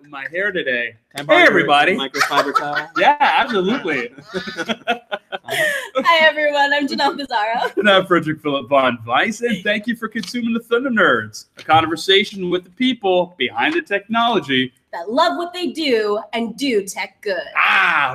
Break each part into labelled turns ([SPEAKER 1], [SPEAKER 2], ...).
[SPEAKER 1] my hair today. Hey, everybody.
[SPEAKER 2] Microfiber towel.
[SPEAKER 1] Yeah, absolutely.
[SPEAKER 3] Hi, everyone. I'm Janelle Pizarro.
[SPEAKER 1] And I'm Frederick Philip Von Weiss, and thank you for consuming the Thunder Nerds, a conversation with the people behind the technology
[SPEAKER 3] that love what they do and do tech good.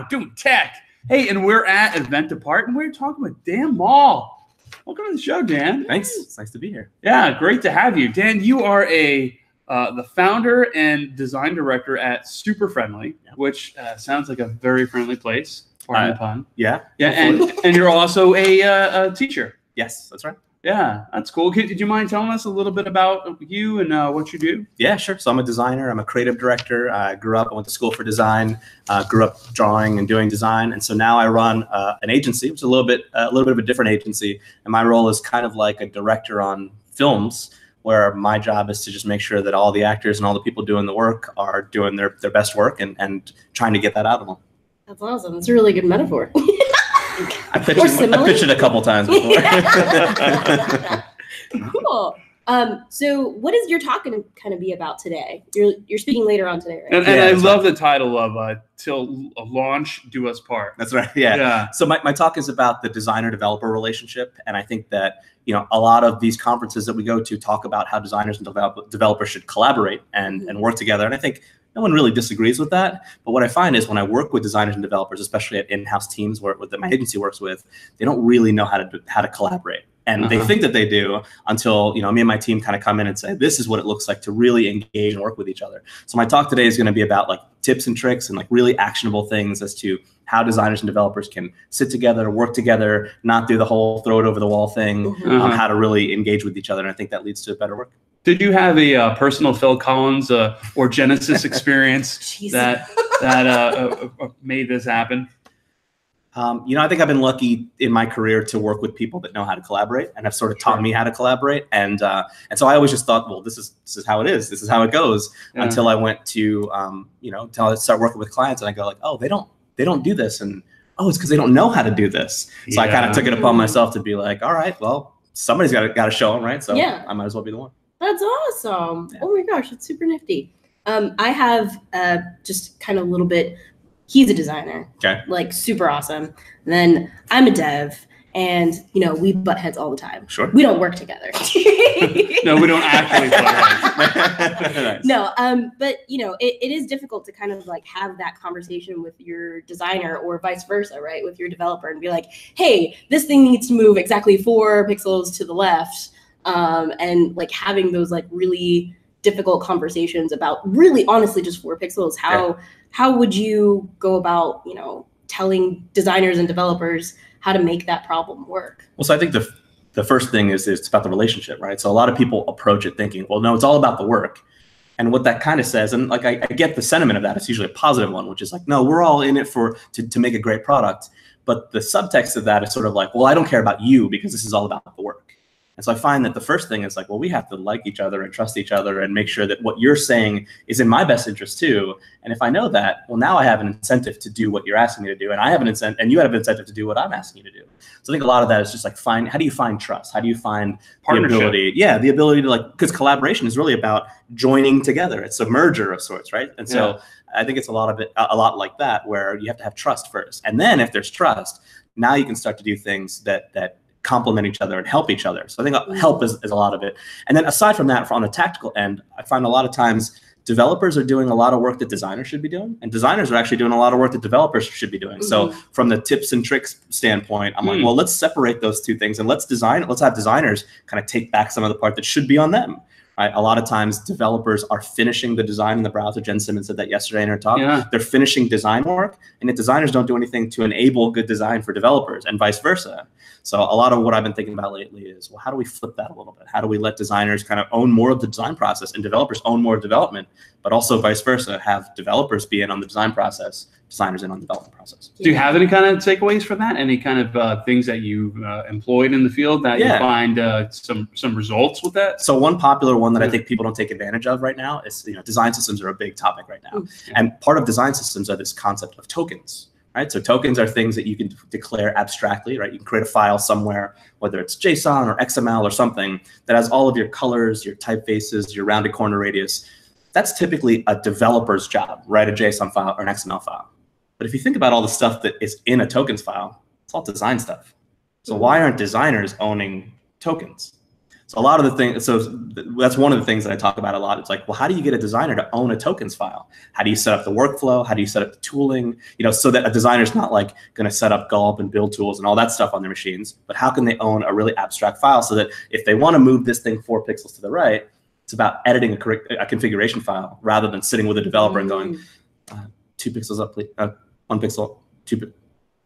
[SPEAKER 1] Doing tech. Hey, and we're at Event Apart, and we're talking with Dan Mall. Welcome to the show, Dan.
[SPEAKER 2] Thanks. It's nice to be here.
[SPEAKER 1] Yeah, great to have you. Dan, you are the founder and design director at Super Friendly, which sounds like a very friendly place. Pardon the pun.
[SPEAKER 2] Yeah.
[SPEAKER 1] Yeah, and you're also a teacher.
[SPEAKER 2] Yes, that's right.
[SPEAKER 1] Yeah, that's cool. Did you mind telling us a little bit about you and what you do?
[SPEAKER 2] Yeah, sure. So I'm a designer. I'm a creative director. I went to school for design, grew up drawing and doing design. And so now I run an agency, which is a little bit of a different agency. And my role is kind of like a director on films, where my job is to just make sure that all the actors and all the people doing the work are doing their best work and trying to get that out of them.
[SPEAKER 3] That's awesome. That's a really good metaphor.
[SPEAKER 2] I pitched it a couple times before.
[SPEAKER 3] Cool. So what is your talk going to kind of be about today? You're speaking later on today, right?
[SPEAKER 1] And I love the title of Til Launch Do Us Part.
[SPEAKER 2] That's right. Yeah. So my talk is about the designer-developer relationship, and I think that a lot of these conferences that we go to talk about how designers and developers should collaborate and work together, and I think no one really disagrees with that. But what I find is when I work with designers and developers, especially at in-house teams that my agency works with, they don't really know how to collaborate. And they think that they do until, me and my team kind of come in and say, this is what it looks like to really engage and work with each other. So my talk today is going to be about tips and tricks and really actionable things as to how designers and developers can sit together, work together, not do the whole throw it over the wall thing, how to really engage with each other. And I think that leads to better work.
[SPEAKER 1] Did you have a personal Phil Collins or Genesis experience that made this happen?
[SPEAKER 2] I think I've been lucky in my career to work with people that know how to collaborate and have sort of taught me how to collaborate. And so I always just thought, well, this is how it is. This is how it goes. Until I went to, until I started working with clients and I go oh, they don't do this. And it's because they don't know how to do this. So I kind of took it upon myself to be like, all right, well, somebody's got to show them, right? So I might as well be the one.
[SPEAKER 3] That's awesome. Yeah. Oh my gosh, that's super nifty. I have just kind of a little bit. He's a designer, super awesome. And then I'm a dev, and we butt heads all the time.
[SPEAKER 2] Sure.
[SPEAKER 3] We don't work together.
[SPEAKER 1] No, we don't actually butt heads.
[SPEAKER 2] Nice.
[SPEAKER 3] No, but it is difficult to kind of have that conversation with your designer or vice versa, right? With your developer and be like, hey, this thing needs to move exactly 4 pixels to the left. And having those really difficult conversations about really honestly just 4 pixels. How would you go about telling designers and developers how to make that problem work?
[SPEAKER 2] Well, so I think the first thing is it's about the relationship, right? So a lot of people approach it thinking, well, no, it's all about the work. And what that kind of says, and I get the sentiment of that, it's usually a positive one, which is no, we're all in it to make a great product. But the subtext of that is sort of well, I don't care about you because this is all about the work. And so I find that the first thing is well, we have to like each other and trust each other and make sure that what you're saying is in my best interest too. And if I know that, well, now I have an incentive to do what you're asking me to do, and I have an incentive, and you have an incentive to do what I'm asking you to do. So I think a lot of that is just how do you find trust? How do you find the ability? Yeah, the ability to because collaboration is really about joining together. It's a merger of sorts, right? And so I think it's a lot like that, where you have to have trust first, and then if there's trust, now you can start to do things that complement each other and help each other. So I think help is a lot of it. And then aside from that, on a tactical end, I find a lot of times developers are doing a lot of work that designers should be doing, and designers are actually doing a lot of work that developers should be doing. So from the tips and tricks standpoint, I'm well, let's separate those two things and let's have designers kind of take back some of the part that should be on them. Right? A lot of times developers are finishing the design in the browser. Jen Simmons said that yesterday in her talk. Yeah. They're finishing design work, and yet designers don't do anything to enable good design for developers, and vice versa. So a lot of what I've been thinking about lately is, well, how do we flip that a little bit? How do we let designers kind of own more of the design process and developers own more of development, but also vice versa, have developers be in on the design process, designers in on the development process.
[SPEAKER 1] Do you have any kind of takeaways from that? Any kind of things that you've employed in the field that you find some results with that?
[SPEAKER 2] So one popular one that I think people don't take advantage of right now is, design systems are a big topic right now. And part of design systems are this concept of tokens. Right? So tokens are things that you can declare abstractly, right? You can create a file somewhere, whether it's JSON or XML or something that has all of your colors, your typefaces, your rounded corner radius. that's typically a developer's job, write a JSON file or an XML file. But if you think about all the stuff that is in a tokens file, it's all design stuff. So why aren't designers owning tokens? So a lot of the things, so that's one of the things that I talk about a lot. It's like, well, how do you get a designer to own a tokens file? How do you set up the workflow? How do you set up the tooling? You know, so that a designer's not like going to set up gulp and build tools and all that stuff on their machines, but how can they own a really abstract file so that if they want to move this thing 4 pixels to the right, it's about editing a configuration file rather than sitting with a developer and going 2 pixels up, please, 1 pixel, 2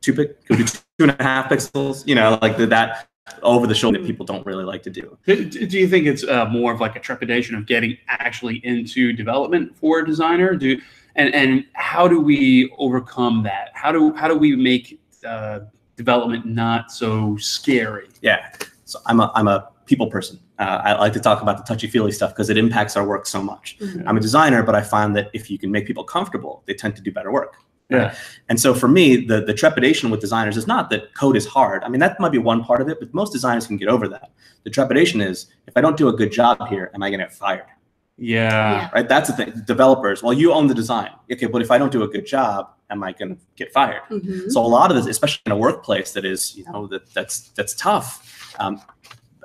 [SPEAKER 2] could be 2.5 pixels, you know, like that over the shoulder that people don't really like to do.
[SPEAKER 1] Do you think it's more of like a trepidation of getting actually into development for a designer? And how do we overcome that? How do we make development not so scary?
[SPEAKER 2] Yeah, so I'm a people person. I like to talk about the touchy-feely stuff because it impacts our work so much. I'm a designer, but I find that if you can make people comfortable, they tend to do better work.
[SPEAKER 1] Yeah.
[SPEAKER 2] And so for me, the trepidation with designers is not that code is hard. I mean, that might be one part of it, but most designers can get over that. The trepidation is, if I don't do a good job here, am I going to get fired?
[SPEAKER 1] Yeah.
[SPEAKER 2] Right. That's the thing. Developers, well, you own the design. Okay, but if I don't do a good job, am I going to get fired? So a lot of this, especially in a workplace that is, you know, that's tough.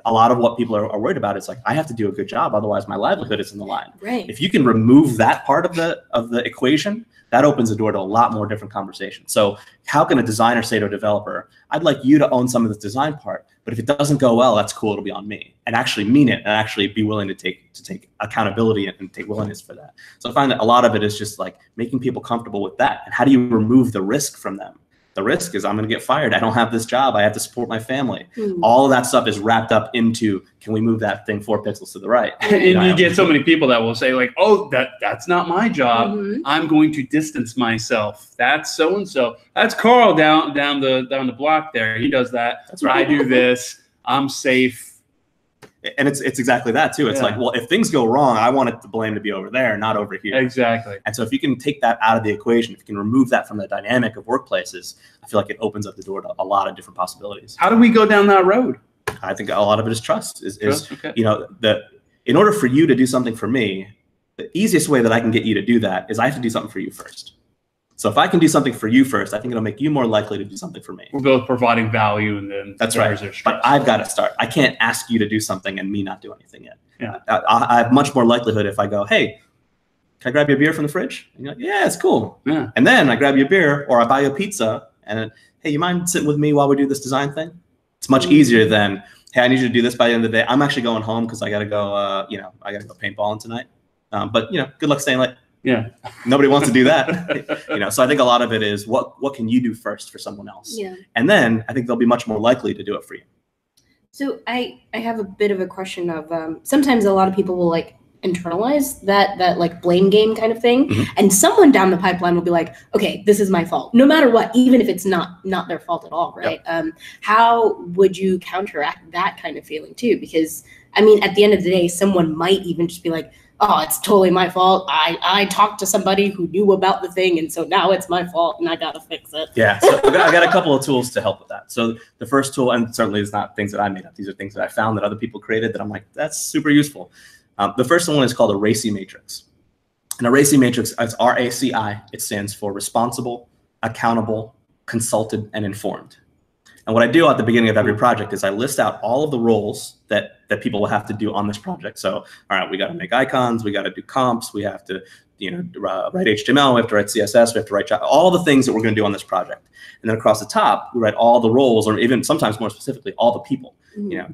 [SPEAKER 2] A lot of what people are worried about is like, I have to do a good job, otherwise my livelihood is in the line.
[SPEAKER 3] Right.
[SPEAKER 2] If you can remove that part of the equation, that opens the door to a lot more different conversations. So how can a designer say to a developer, I'd like you to own some of this design part, but if it doesn't go well, that's cool, it'll be on me, and actually mean it and actually be willing to take accountability and take willingness for that. So I find that a lot of it is just like making people comfortable with that. And how do you remove the risk from them? The risk is I'm going to get fired. I don't have this job. I have to support my family. All of that stuff is wrapped up into, can we move that thing 4 pixels to the right?
[SPEAKER 1] And you get so many people that will say like, oh, that's not my job. I'm going to distance myself. That's so-and-so. That's Carl down the block there. He does that.
[SPEAKER 2] That's right.
[SPEAKER 1] I do this. I'm safe.
[SPEAKER 2] And it's exactly that too. It's like, well, if things go wrong, I want it the blame to be over there, not over here.
[SPEAKER 1] Exactly.
[SPEAKER 2] And so if you can take that out of the equation, if you can remove that from the dynamic of workplaces, I feel like it opens up the door to a lot of different possibilities.
[SPEAKER 1] How do we go down that road?
[SPEAKER 2] I think a lot of it is trust.
[SPEAKER 1] Okay.
[SPEAKER 2] You know, in order for you to do something for me, the easiest way that I can get you to do that is I have to do something for you first. So if I can do something for you first, I think it'll make you more likely to do something for me.
[SPEAKER 1] We're both providing value, and then
[SPEAKER 2] that's right. But I've got to start. I can't ask you to do something and me not do anything yet. Yeah. I have much more likelihood if I go, hey, can I grab you a beer from the fridge? And you're like, yeah, it's cool. Yeah. And then I grab you a beer, or I buy you a pizza, and hey, you mind sitting with me while we do this design thing? It's much easier than, hey, I need you to do this by the end of the day. I'm actually going home because I got to go. I got to go paintballing tonight. But good luck staying late.
[SPEAKER 1] Yeah.
[SPEAKER 2] Nobody wants to do that. So I think a lot of it is what can you do first for someone else?
[SPEAKER 3] Yeah.
[SPEAKER 2] And then I think they'll be much more likely to do it for you.
[SPEAKER 3] So I have a bit of a question of sometimes a lot of people will like internalize that like blame game kind of thing. And someone down the pipeline will be like, okay, this is my fault, no matter what, even if it's not their fault at all, right? Yep. How would you counteract that kind of feeling too? Because I mean, at the end of the day, someone might even just be like, oh, it's totally my fault. I talked to somebody who knew about the thing, and so now it's my fault, and I got to fix it.
[SPEAKER 2] Yeah, so I got a couple of tools to help with that. So the first tool, and certainly it's not things that I made up. These are things that I found that other people created that I'm like, that's super useful. The first one is called a RACI matrix. And a RACI matrix is RACI. It stands for responsible, accountable, consulted, and informed. And what I do at the beginning of every project is I list out all of the roles that people will have to do on this project. So, all right, we got to make icons, we got to do comps, we have to, write HTML, we have to write CSS, we have to write all the things that we're going to do on this project. And then across the top, we write all the roles, or even sometimes more specifically, all the people.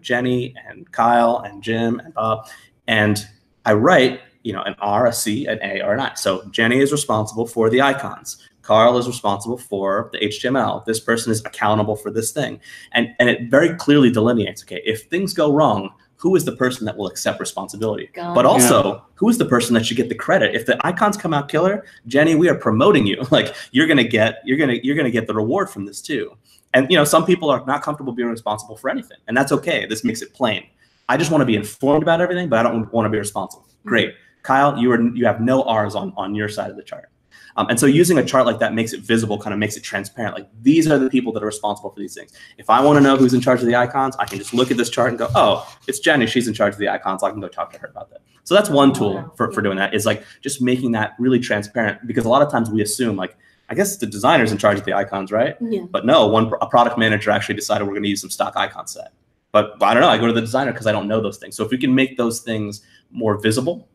[SPEAKER 2] Jenny and Kyle and Jim and Bob. And I write, an R, a C, an A, or an I. So Jenny is responsible for the icons. Carl is responsible for the HTML. This person is accountable for this thing. And it very clearly delineates, okay, if things go wrong, who is the person that will accept responsibility? But also, who is the person that should get the credit? If the icons come out killer, Jenny, we are promoting you. Like you're gonna get the reward from this too. And some people are not comfortable being responsible for anything, and that's okay. This makes it plain. I just want to be informed about everything, but I don't want to be responsible. Great. Kyle, you have no R's on your side of the chart. And so using a chart like that makes it visible, kind of makes it transparent. Like these are the people that are responsible for these things. If I want to know who's in charge of the icons, I can just look at this chart and go, oh, it's Jenny. She's in charge of the icons. So I can go talk to her about that. So that's one tool for doing that, is like just making that really transparent, because a lot of times we assume like, I guess the designer's in charge of the icons, right?
[SPEAKER 3] Yeah.
[SPEAKER 2] But no, a product manager actually decided we're going to use some stock icon set. But I don't know, I go to the designer because I don't know those things. So if we can make those things more visible,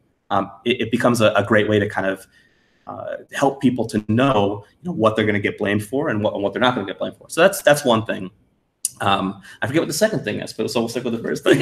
[SPEAKER 2] it becomes a great way to kind of help people to know, what they're going to get blamed for and what they're not going to get blamed for. So that's one thing. I forget what the second thing is, but so we'll stick with the first thing.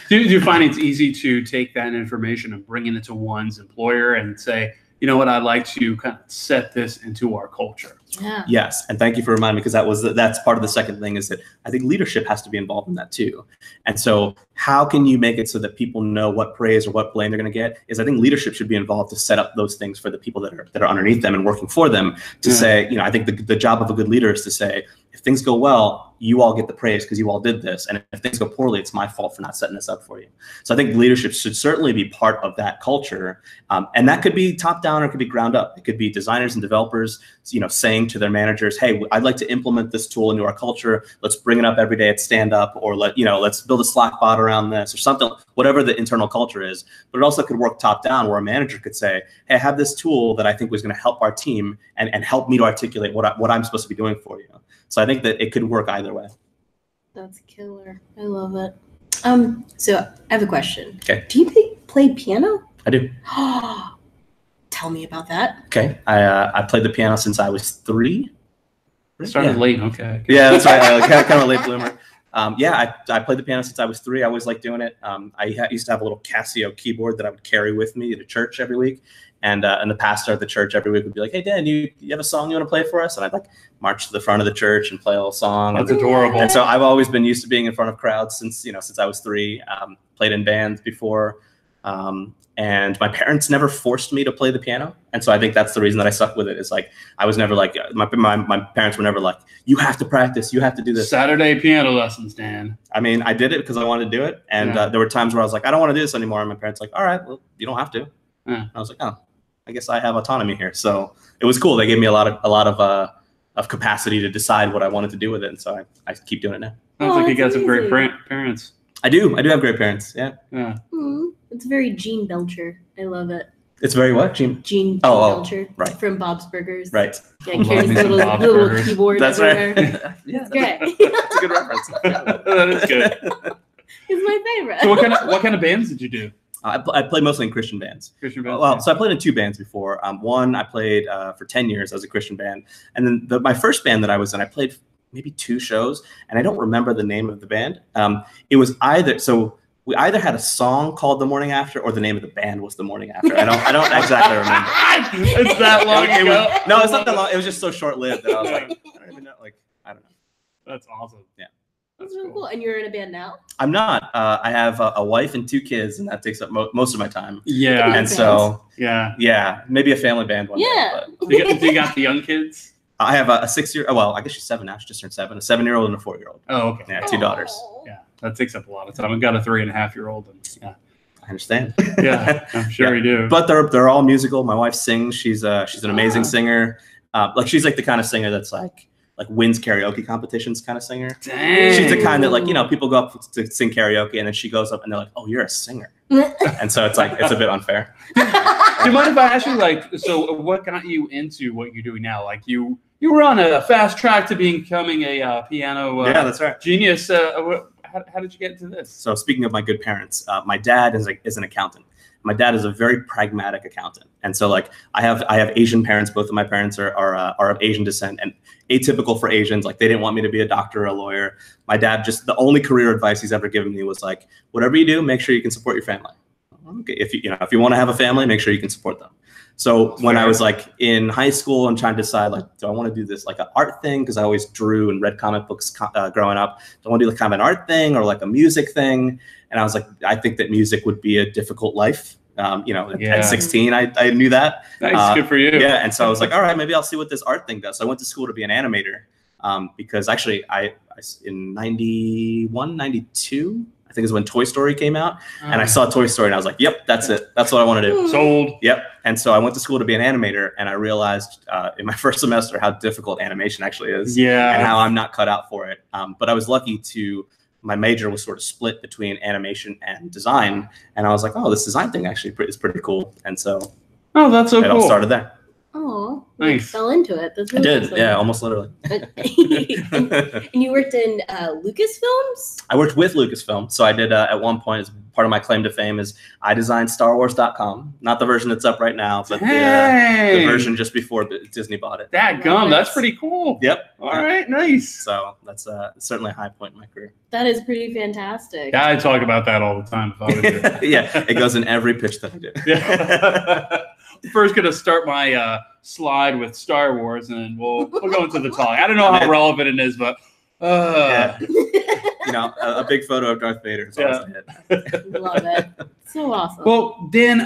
[SPEAKER 1] Do you find it's easy to take that information and bring it into one's employer and say, you know what, I'd like to kind of set this into our culture?
[SPEAKER 3] Yeah.
[SPEAKER 2] Yes, and thank you for reminding me, because that's part of the second thing, is that I think leadership has to be involved in that too. And so how can you make it so that people know what praise or what blame they're going to get? Is I think leadership should be involved to set up those things for the people that are underneath them and working for them to say, I think the job of a good leader is to say, if things go well, you all get the praise because you all did this. And if things go poorly, it's my fault for not setting this up for you. So I think leadership should certainly be part of that culture. And that could be top down or it could be ground up. It could be designers and developers, saying to their managers, hey, I'd like to implement this tool into our culture. Let's bring it up every day at stand up, or let's build a Slack bot around this or something, whatever the internal culture is. But it also could work top down, where a manager could say, hey, I have this tool that I think was going to help our team and help me to articulate what I'm supposed to be doing for you. So I think that it could work either way.
[SPEAKER 3] That's killer. I love it. So I have a question.
[SPEAKER 2] Okay.
[SPEAKER 3] Do you play piano?
[SPEAKER 2] I do.
[SPEAKER 3] Tell me about that.
[SPEAKER 2] Okay. I played the piano since I was 3.
[SPEAKER 1] Started late. Okay.
[SPEAKER 2] Yeah, that's right. Kind of a late bloomer. I played the piano since I was 3. I always liked doing it. I used to have a little Casio keyboard that I would carry with me to church every week. And the pastor at the church every week would be like, hey, Dan, you have a song you want to play for us? And I'd march to the front of the church and play a little song.
[SPEAKER 1] That's adorable.
[SPEAKER 2] And so I've always been used to being in front of crowds since I was 3. Played in bands before. And my parents never forced me to play the piano. And so I think that's the reason that I stuck with it. Is I was never my parents were never like, you have to practice, you have to do this.
[SPEAKER 1] Saturday piano lessons, Dan.
[SPEAKER 2] I mean, I did it because I wanted to do it. And there were times where I was like, I don't want to do this anymore. And my parents like, all right, well, you don't have to. And I was like, oh, I guess I have autonomy here. So it was cool. They gave me a lot of capacity to decide what I wanted to do with it. And so I keep doing it now.
[SPEAKER 1] Sounds like you got some great parents.
[SPEAKER 2] I do have great parents. Yeah.
[SPEAKER 3] It's very Gene Belcher. I love it.
[SPEAKER 2] It's very what? Gene
[SPEAKER 3] Belcher.
[SPEAKER 2] Right.
[SPEAKER 3] From Bob's Burgers.
[SPEAKER 2] Right.
[SPEAKER 3] Yeah, carries a little keyboard.
[SPEAKER 2] That's
[SPEAKER 3] everywhere.
[SPEAKER 2] right.
[SPEAKER 3] It's great.
[SPEAKER 2] That's a good reference.
[SPEAKER 1] That is good.
[SPEAKER 3] It's my favorite.
[SPEAKER 1] So what kind of bands did you do?
[SPEAKER 2] I played mostly in Christian bands.
[SPEAKER 1] Christian bands.
[SPEAKER 2] Well, so I played in 2 bands before. One, I played for 10 years as a Christian band. And then my first band that I was in, I played maybe 2 shows, and I don't remember the name of the band. It was we either had a song called The Morning After, or the name of the band was The Morning After. I don't exactly remember.
[SPEAKER 1] It's that long ago.
[SPEAKER 2] No, it's not that long. It was just so short-lived that I was like, I don't even know. I don't know.
[SPEAKER 1] That's awesome.
[SPEAKER 2] Yeah.
[SPEAKER 3] That's really cool. And you're in a band now?
[SPEAKER 2] I'm not. I have a wife and 2 kids, and that takes up most of my time.
[SPEAKER 1] Yeah.
[SPEAKER 2] And so,
[SPEAKER 1] yeah,
[SPEAKER 2] maybe a family band one day. But.
[SPEAKER 1] Do you got the young kids?
[SPEAKER 2] I have a 6-year. Well, I guess she's 7 now. She just turned 7. A 7-year-old and a 4-year-old.
[SPEAKER 1] Oh, okay.
[SPEAKER 2] Yeah, 2 daughters.
[SPEAKER 1] Yeah, that takes up a lot of time. I've got a 3.5-year-old, and
[SPEAKER 2] I understand.
[SPEAKER 1] Yeah, I'm sure you do.
[SPEAKER 2] But they're all musical. My wife sings. She's an amazing singer. She's the kind of singer that's like wins karaoke competitions kind of singer.
[SPEAKER 1] Dang.
[SPEAKER 2] She's the kind that people go up to sing karaoke, and then she goes up and they're like, oh, you're a singer. And so it's a bit unfair.
[SPEAKER 1] Do you mind if I ask you, so what got you into what you're doing now? You were on a fast track to becoming a piano
[SPEAKER 2] that's right.
[SPEAKER 1] genius. How did you get into this?
[SPEAKER 2] So speaking of my good parents, my dad is an accountant. My dad is a very pragmatic accountant. And so I have Asian parents. Both of my parents are of Asian descent, and atypical for Asians. They didn't want me to be a doctor or a lawyer. My dad, just the only career advice he's ever given me was whatever you do, make sure you can support your family. Okay, if you want to have a family, make sure you can support them. So when I was in high school and trying to decide do I want to do this an art thing, because I always drew and read comic books growing up. Do I want to do kind of an art thing or a music thing? And I was I think that music would be a difficult life. At 16, I knew that.
[SPEAKER 1] Nice, good for you.
[SPEAKER 2] Yeah, and so I was all right, maybe I'll see what this art thing does. So I went to school to be an animator because actually I in 91, 92, I think it was when Toy Story came out, and I saw Toy Story, and I was like, "Yep, that's it. That's what I want to do."
[SPEAKER 1] Sold.
[SPEAKER 2] Yep. And so I went to school to be an animator, and I realized in my first semester how difficult animation actually is, and how I'm not cut out for it. But I was lucky to. My major was sort of split between animation and design, and I was like, "Oh, this design thing actually is pretty cool." And so,
[SPEAKER 1] that's so
[SPEAKER 2] it
[SPEAKER 1] cool.
[SPEAKER 2] all started there.
[SPEAKER 3] Oh,
[SPEAKER 1] nice.
[SPEAKER 3] Fell into it. That's really
[SPEAKER 2] I did,
[SPEAKER 3] awesome.
[SPEAKER 2] yeah, almost literally.
[SPEAKER 3] And you worked in Lucasfilms?
[SPEAKER 2] I worked with Lucasfilm. So I did, at one point, as part of my claim to fame is I designed StarWars.com. Not the version that's up right now, but the version just before Disney bought it.
[SPEAKER 1] That's pretty cool.
[SPEAKER 2] Yep.
[SPEAKER 1] All right, nice.
[SPEAKER 2] So that's certainly a high point in my career.
[SPEAKER 3] That is pretty fantastic.
[SPEAKER 1] Yeah, I talk about that all the time. If I was there.
[SPEAKER 2] Yeah, it goes in every pitch that I do.
[SPEAKER 1] Yeah. First, gonna start my slide with Star Wars, and then we'll go into the talk. I don't know how relevant it is, but
[SPEAKER 2] yeah. You know, a big photo of Darth Vader is always a hit.
[SPEAKER 3] Love it. So awesome.
[SPEAKER 1] Well, Dan,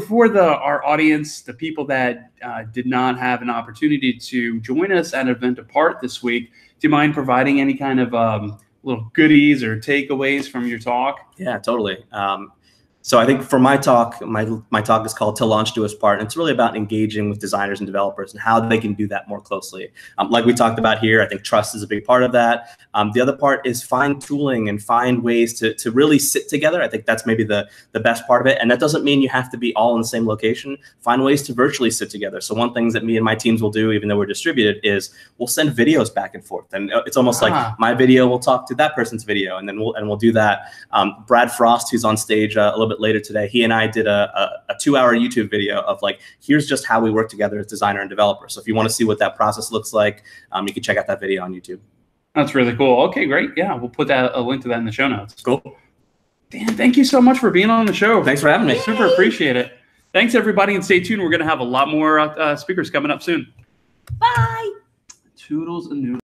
[SPEAKER 1] for our audience, the people that did not have an opportunity to join us at Event Apart this week, do you mind providing any kind of little goodies or takeaways from your talk?
[SPEAKER 2] Yeah, totally. So I think for my talk, my talk is called Til Launch Do Us Part, and it's really about engaging with designers and developers and how they can do that more closely. Like we talked about here, I think trust is a big part of that. The other part is find tooling and find ways to really sit together. I think that's maybe the best part of it. And that doesn't mean you have to be all in the same location. Find ways to virtually sit together. So one thing that me and my teams will do, even though we're distributed, is we'll send videos back and forth. And it's almost like my video will talk to that person's video, and then we'll do that. Brad Frost, who's on stage a little bit later today, he and I did a 2-hour YouTube video of like, here's just how we work together as designer and developer. So if you want to see what that process looks like, you can check out that video on YouTube.
[SPEAKER 1] That's really cool. Okay, great. Yeah, we'll put a link to that in the show notes.
[SPEAKER 2] Cool.
[SPEAKER 1] Dan, thank you so much for being on the show.
[SPEAKER 2] Thanks for having me.
[SPEAKER 1] Super appreciate it. Thanks, everybody, and stay tuned. We're going to have a lot more speakers coming up soon.
[SPEAKER 3] Bye.
[SPEAKER 1] Toodles and noodles.